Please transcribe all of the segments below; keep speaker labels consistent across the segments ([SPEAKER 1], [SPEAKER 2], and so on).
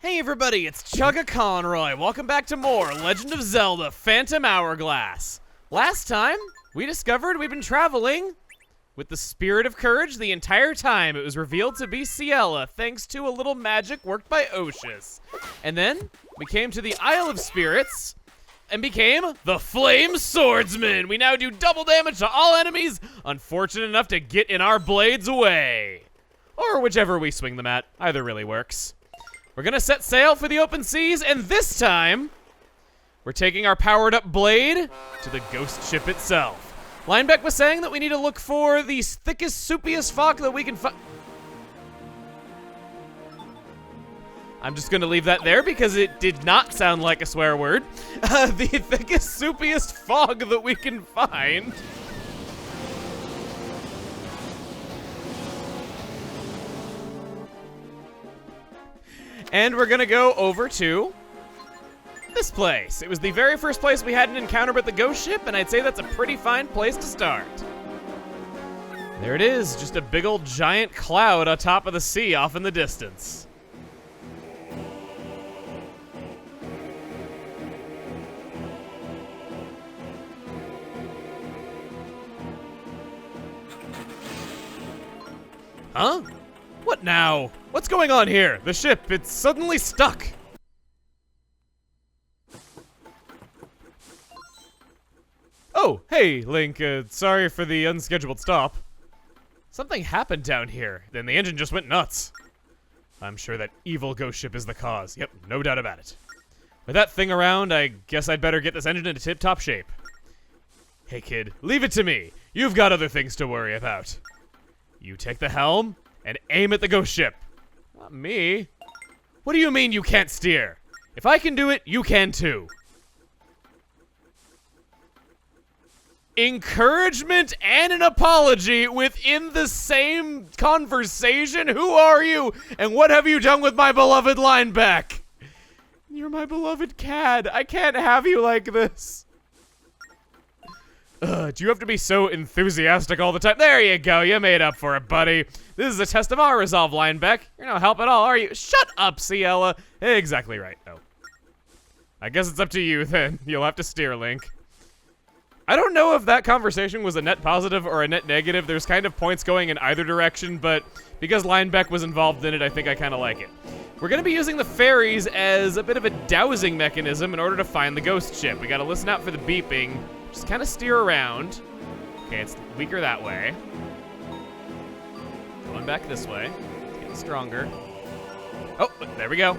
[SPEAKER 1] Hey everybody, it's Chugga Conroy. Welcome back to more Legend of Zelda Phantom Hourglass. Last time, we discovered we've been traveling with the Spirit of Courage the entire time. It was revealed to be Ciela, thanks to a little magic worked by Oshus. And then, we came to the Isle of Spirits and became the Flame Swordsman. We now do double damage to all enemies unfortunate enough to get in our blades away. Or whichever we swing them at, either really works. We're gonna set sail for the open seas, and this time, we're taking our powered up blade to the ghost ship itself. Linebeck was saying that we need to look for the thickest, soupiest fog that we can find. I'm just gonna leave that there because it did not sound like a swear word. The thickest, soupiest fog that we can find. And we're gonna go over to this place. It was the very first place we had an encounter with the ghost ship, and I'd say that's a pretty fine place to start. There it is, just a big old giant cloud on top of the sea off in the distance. Huh? What now? What's going on here? The ship, it's suddenly stuck. Oh, hey, Link, sorry for the unscheduled stop. Something happened down here, then the engine just went nuts. I'm sure that evil ghost ship is the cause. Yep, no doubt about it. With that thing around, I guess I'd better get this engine into tip-top shape. Hey kid, leave it to me. You've got other things to worry about. You take the helm and aim at the ghost ship. Not me. What do you mean you can't steer? If I can do it, you can too. Encouragement and an apology within the same conversation? Who are you? And what have you done with my beloved Linebeck? You're my beloved Cad. I can't have you like this. Do you have to be so enthusiastic all the time? There you go, you made up for it, buddy. This is a test of our resolve, Linebeck. You're no help at all, are you? Shut up, Ciela. Exactly right, no. I guess it's up to you, then. You'll have to steer, Link. I don't know if that conversation was a net positive or a net negative. There's kind of points going in either direction, but because Linebeck was involved in it, I think I kind of like it. We're going to be using the fairies as a bit of a dowsing mechanism in order to find the ghost ship. We got to listen out for the beeping. Just kind of steer around. Okay, it's weaker that way. Going back this way. It's getting stronger. Oh, there we go.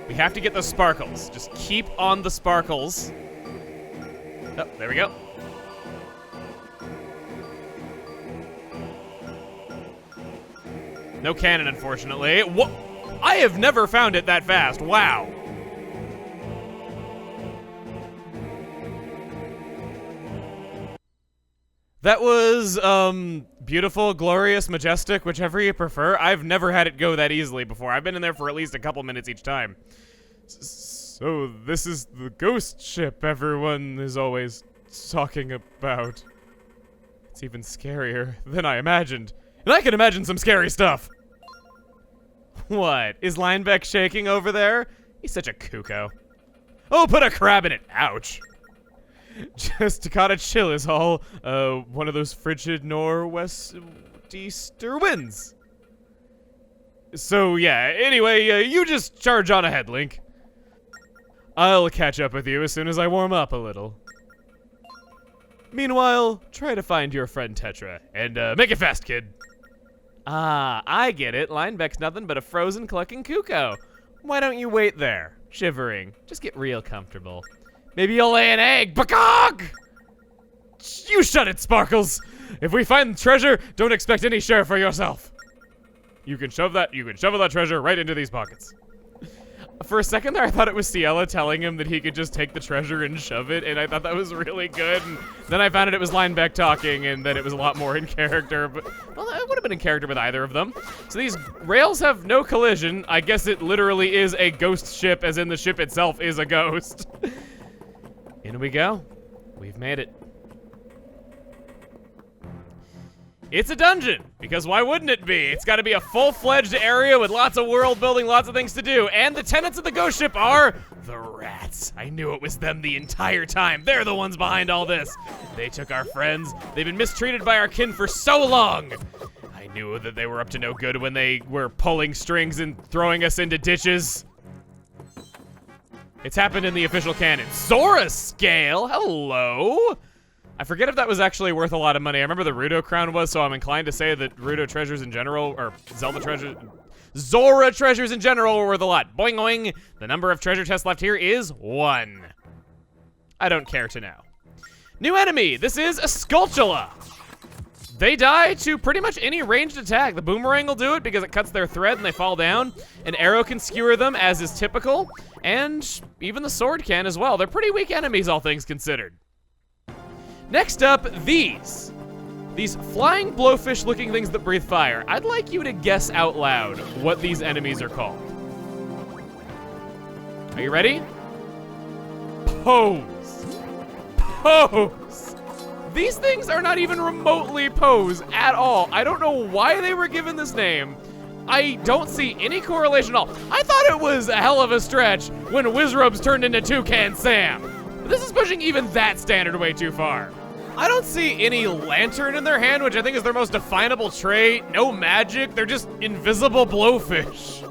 [SPEAKER 1] We have to get those sparkles. Just keep on the sparkles. Oh, there we go. No cannon, unfortunately. What? I have never found it that fast. Wow. That was, beautiful, glorious, majestic, whichever you prefer. I've never had it go that easily before. I've been in there for at least a couple minutes each time. So, this is the ghost ship everyone is always talking about. It's even scarier than I imagined. And I can imagine some scary stuff. What? Is Linebeck shaking over there? He's such a cuckoo. Oh, put a crab in it. Ouch. Just gotta chill is all. One of those frigid nor'westeaster winds. So yeah, anyway, you just charge on ahead, Link. I'll catch up with you as soon as I warm up a little. Meanwhile, try to find your friend Tetra, and make it fast, kid. Ah, I get it. Linebeck's nothing but a frozen clucking cuckoo. Why don't you wait there, shivering? Just get real comfortable. Maybe you'll lay an egg. Bagog! You shut it, Sparkles. If we find treasure, don't expect any share for yourself. You can shovel that treasure right into these pockets. For a second there, I thought it was Ciela telling him that he could just take the treasure and shove it, and I thought that was really good. And then I found out it was Linebeck talking, and that it was a lot more in character. But, well, it would have been in character with either of them. So these rails have no collision. I guess it literally is a ghost ship, as in the ship itself is a ghost. In we go. We've made it. It's a dungeon, because why wouldn't it be? It's gotta be a full-fledged area with lots of world building, lots of things to do, and the tenants of the ghost ship are the rats. I knew it was them the entire time. They're the ones behind all this. They took our friends. They've been mistreated by our kin for so long. I knew that they were up to no good when they were pulling strings and throwing us into ditches. It's happened in the official canon. Zora scale, hello? I forget if that was actually worth a lot of money. I remember the Rudo crown was, so I'm inclined to say that Rudo treasures in general, or Zelda treasures, Zora treasures in general were worth a lot. Boing oing. The number of treasure chests left here is 1. I don't care to know. New enemy, this is a Skulltula. They die to pretty much any ranged attack. The boomerang will do it because it cuts their thread and they fall down. An arrow can skewer them, as is typical. And even the sword can as well. They're pretty weak enemies, all things considered. Next up, these flying blowfish looking things that breathe fire. I'd like you to guess out loud what these enemies are called. Are you ready? Pose. Pose. These things are not even remotely pose at all. I don't know why they were given this name. I don't see any correlation at all. I thought it was a hell of a stretch when Wizrobes turned into Toucan Sam. But this is pushing even that standard way too far. I don't see any lantern in their hand, which I think is their most definable trait. No magic, they're just invisible blowfish.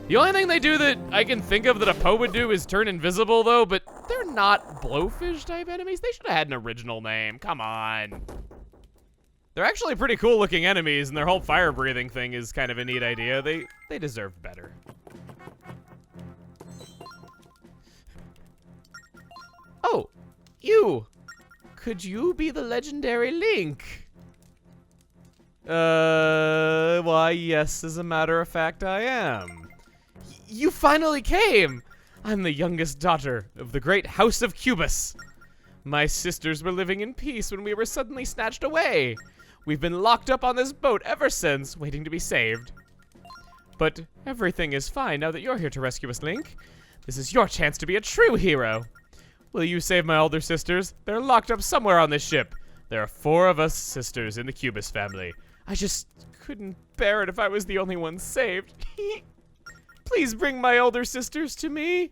[SPEAKER 1] The only thing they do that I can think of that a Poe would do is turn invisible though, but they're not blowfish type enemies. They should have had an original name, come on. They're actually pretty cool looking enemies, and their whole fire breathing thing is kind of a neat idea. They deserve better. Oh, you. Could you be the legendary Link? Why, yes, as a matter of fact, I am. You finally came! I'm the youngest daughter of the great House of Cubist. My sisters were living in peace when we were suddenly snatched away. We've been locked up on this boat ever since, waiting to be saved. But everything is fine now that you're here to rescue us, Link. This is your chance to be a true hero. Will you save my older sisters? They're locked up somewhere on this ship. There are 4 of us sisters in the Cubist family. I just couldn't bear it if I was the only one saved. Please bring my older sisters to me.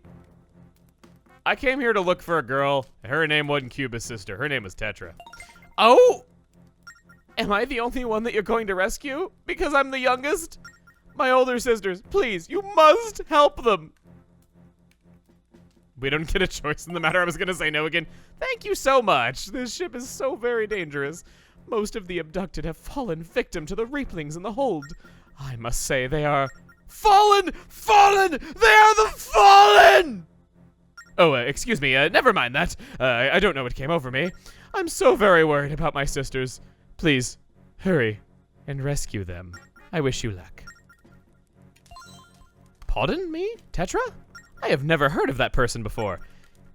[SPEAKER 1] I came here to look for a girl. Her name wasn't Cubist Sister. Her name was Tetra. Oh! Am I the only one that you're going to rescue? Because I'm the youngest? My older sisters, please, you must help them. We don't get a choice in the matter. I was gonna say no again. Thank you so much. This ship is so very dangerous. Most of the abducted have fallen victim to the reaplings in the hold. I must say they are fallen! Fallen! They are the fallen! Oh, excuse me, never mind that. I don't know what came over me. I'm so very worried about my sisters. Please, hurry and rescue them. I wish you luck. Pardon me? Tetra? I have never heard of that person before.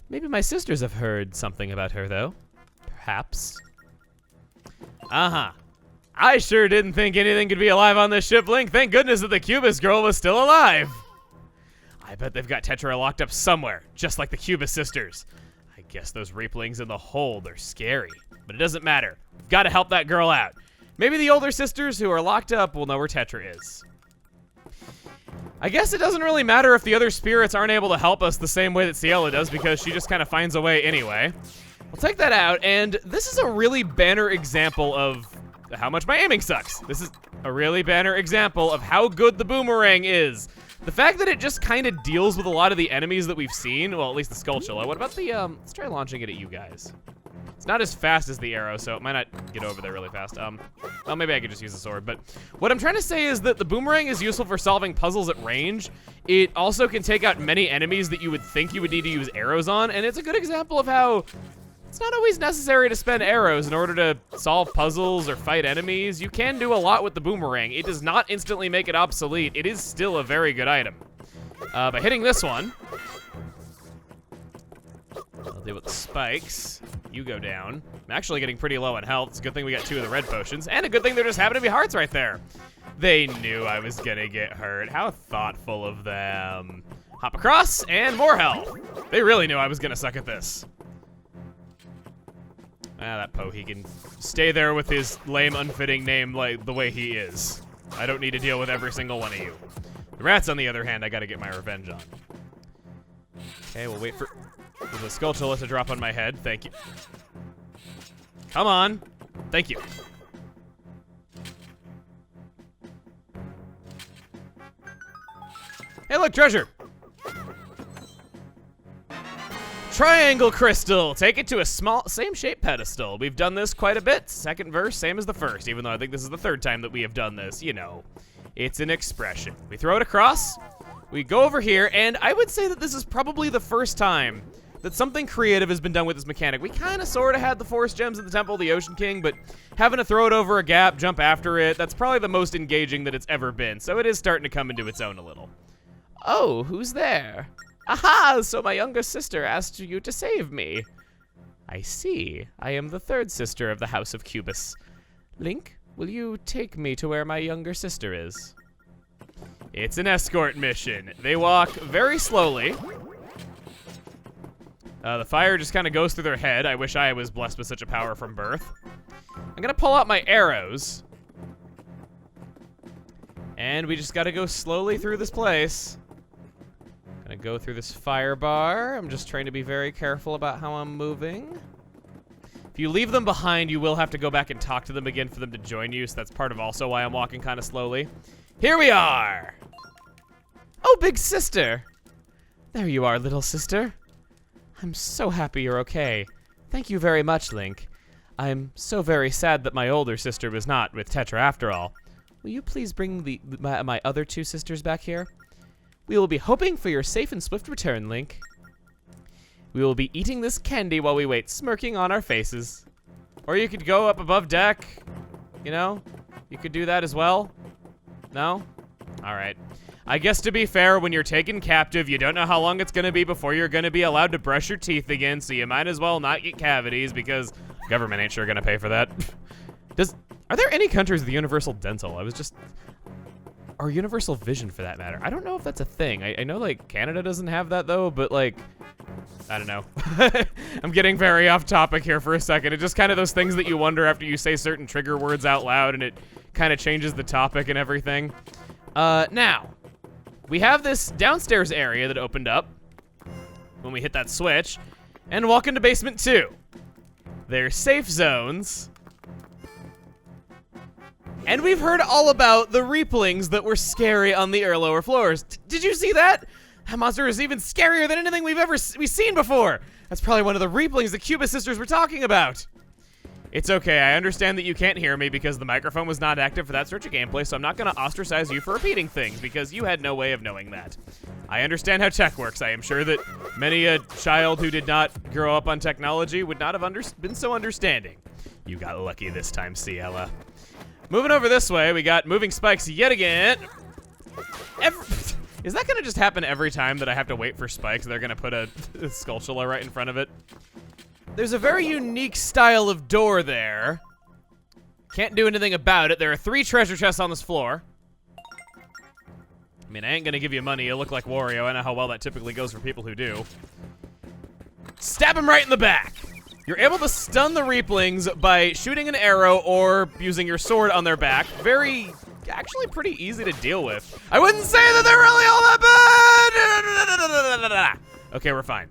[SPEAKER 1] Maybe my sisters have heard something about her, though. Perhaps. Uh-huh. I sure didn't think anything could be alive on this ship, Link. Thank goodness that the Cubist girl was still alive. I bet they've got Tetra locked up somewhere, just like the Cubist sisters. I guess those reaplings in the hold are scary, but it doesn't matter. We've got to help that girl out. Maybe the older sisters who are locked up will know where Tetra is. I guess it doesn't really matter if the other spirits aren't able to help us the same way that Ciela does, because she just kind of finds a way anyway. We'll take that out, and this is a really banner example of how much my aiming sucks. This is a really banner example of how good the boomerang is. The fact that it just kind of deals with a lot of the enemies that we've seen, well, at least the Skulltula. What about the, let's try launching it at you guys. It's not as fast as the arrow, so it might not get over there really fast. Well, maybe I could just use the sword, but what I'm trying to say is that the boomerang is useful for solving puzzles at range. It also can take out many enemies that you would think you would need to use arrows on, and it's a good example of how it's not always necessary to spend arrows in order to solve puzzles or fight enemies. You can do a lot with the boomerang. It does not instantly make it obsolete. It is still a very good item. By hitting this one, I'll deal with the spikes. You go down. I'm actually getting pretty low on health. It's a good thing we got 2 of the red potions, and a good thing there just happen to be hearts right there. They knew I was gonna get hurt. How thoughtful of them. Hop across, and more health. They really knew I was gonna suck at this. That Poe, he can stay there with his lame, unfitting name like the way he is. I don't need to deal with every single one of you. The rats, on the other hand, I gotta get my revenge on. Okay, we'll wait for the Skulltula to drop on my head. Thank you. Come on. Thank you. Hey, look, treasure. Triangle crystal. Take it to a small, same shape pedestal. We've done this quite a bit. Second verse, same as the first, even though I think this is the third time that we have done this. You know, it's an expression. We throw it across. We go over here, and I would say that this is probably the first time that something creative has been done with this mechanic. We kind of sort of had the Force Gems in the Temple of the Ocean King, but having to throw it over a gap, jump after it, that's probably the most engaging that it's ever been. So it is starting to come into its own a little. Oh, who's there? Aha, so my younger sister asked you to save me. I see. I am the third sister of the House of Cubist. Link, will you take me to where my younger sister is? It's an escort mission. They walk very slowly. The fire just kind of goes through their head. I wish I was blessed with such a power from birth. I'm gonna pull out my arrows. And we just gotta go slowly through this place. Gonna go through this fire bar. I'm just trying to be very careful about how I'm moving. If you leave them behind, you will have to go back and talk to them again for them to join you, so that's part of also why I'm walking kind of slowly. Here we are! Oh, big sister! There you are, little sister. I'm so happy you're okay. Thank you very much, Link. I'm so very sad that my older sister was not with Tetra after all. Will you please bring my other two sisters back here? We will be hoping for your safe and swift return, Link. We will be eating this candy while we wait, smirking on our faces. Or you could go up above deck. You know? You could do that as well. No? Alright. I guess to be fair, when you're taken captive, you don't know how long it's gonna be before you're gonna be allowed to brush your teeth again, so you might as well not get cavities because government ain't sure gonna pay for that. Are there any countries with universal dental? Or universal vision for that matter. I don't know if that's a thing. I know like Canada doesn't have that though, but like, I don't know. I'm getting very off topic here for a second. It's just kind of those things that you wonder after you say certain trigger words out loud and it kind of changes the topic and everything. Now, we have this downstairs area that opened up when we hit that switch and walk into basement 2. There's safe zones. And we've heard all about the Reaplings that were scary on the lower floors. Did you see that? That monster is even scarier than anything we've seen before. That's probably one of the Reaplings the Cubist Sisters were talking about. It's okay, I understand that you can't hear me because the microphone was not active for that stretch of gameplay, so I'm not gonna ostracize you for repeating things because you had no way of knowing that. I understand how tech works. I am sure that many a child who did not grow up on technology would not have been so understanding. You got lucky this time, Ciela. Moving over this way, we got moving spikes yet again. Is that gonna just happen every time that I have to wait for spikes? They're gonna put a Skulltula right in front of it. There's a very unique style of door there. Can't do anything about it. There are 3 treasure chests on this floor. I mean, I ain't gonna give you money. You look like Wario. I know how well that typically goes for people who do. Stab him right in the back. You're able to stun the Reaplings by shooting an arrow or using your sword on their back. Actually pretty easy to deal with. I wouldn't say that they're really all that bad! Okay, we're fine.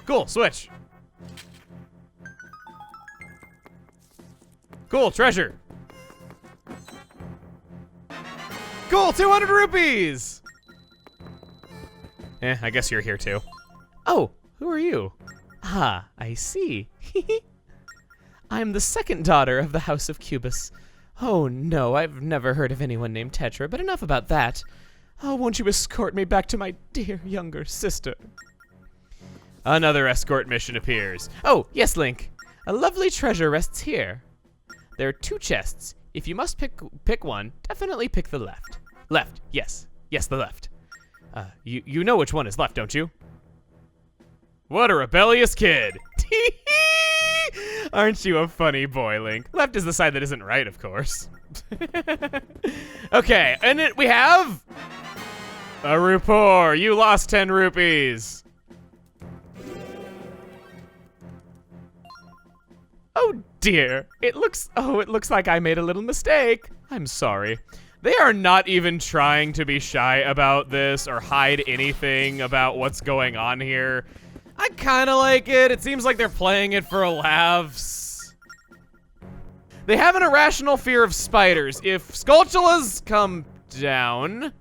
[SPEAKER 1] Cool, switch. Cool, treasure. Cool, 200 rupees! I guess you're here too. Oh, who are you? Ah, I see. I'm the second daughter of the House of Cubist. Oh no, I've never heard of anyone named Tetra, but enough about that. Oh, won't you escort me back to my dear younger sister? Another escort mission appears. Oh, yes, Link. A lovely treasure rests here. There are 2 chests. If you must pick one, definitely pick the left. Left, yes. Yes, the left. You know which one is left, don't you? What a rebellious kid. Aren't you a funny boy, Link? Left is the side that isn't right, of course. Okay, and we have a Rupor. You lost 10 rupees. Oh dear, it looks like I made a little mistake. I'm sorry. They are not even trying to be shy about this or hide anything about what's going on here. I kind of like it. It seems like they're playing it for laughs. They have an irrational fear of spiders. If Skulltulas come down...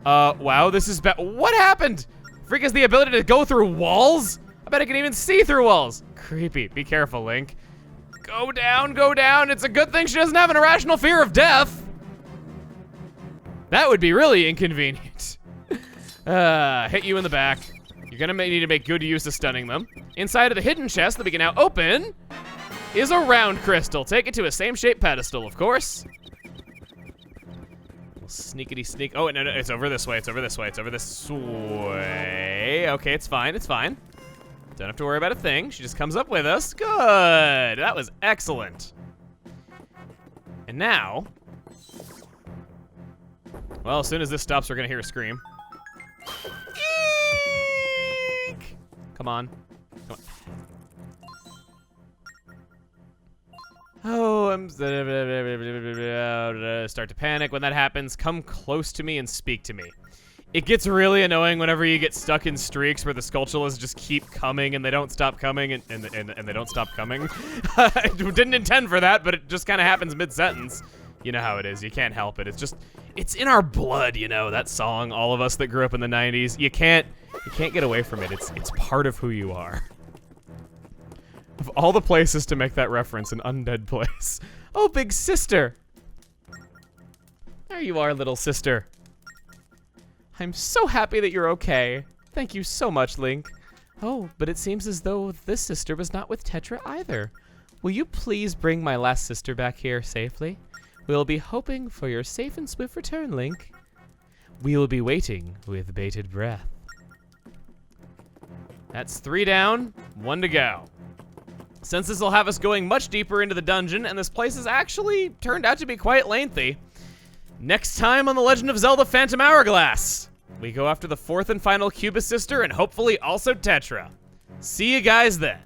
[SPEAKER 1] wow, this is bad. What happened? Freak has the ability to go through walls? I bet it can even see through walls. Creepy. Be careful, Link. Go down, go down. It's a good thing she doesn't have an irrational fear of death. That would be really inconvenient. Hit you in the back. You're gonna need to make good use of stunning them. Inside of the hidden chest that we can now open is a round crystal. Take it to a same-shaped pedestal, of course. Sneakity sneak. Oh, no, it's over this way. It's over this way. It's over this way. Okay, it's fine. It's fine. Don't have to worry about a thing. She just comes up with us. Good. That was excellent. And now, well, as soon as this stops, we're gonna hear a scream. Eek! Come on. Come on. Oh, I'm start to panic when that happens. Come close to me and speak to me. It gets really annoying whenever you get stuck in streaks where the Skulltulas just keep coming and they don't stop coming and they don't stop coming. I didn't intend for that, but it just kind of happens mid-sentence. You know how it is. You can't help it. It's in our blood, you know, that song, all of us that grew up in the 90s. You can't get away from it. It's part of who you are. Of all the places to make that reference, an undead place. Oh, big sister. There you are, little sister. I'm so happy that you're okay. Thank you so much, Link. Oh, but it seems as though this sister was not with Tetra either. Will you please bring my last sister back here safely? We'll be hoping for your safe and swift return, Link. We will be waiting with bated breath. That's 3 down, 1 to go. Since this will have us going much deeper into the dungeon, and this place has actually turned out to be quite lengthy, next time on The Legend of Zelda Phantom Hourglass, we go after the 4th and final Cubist sister and hopefully also Tetra. See you guys then.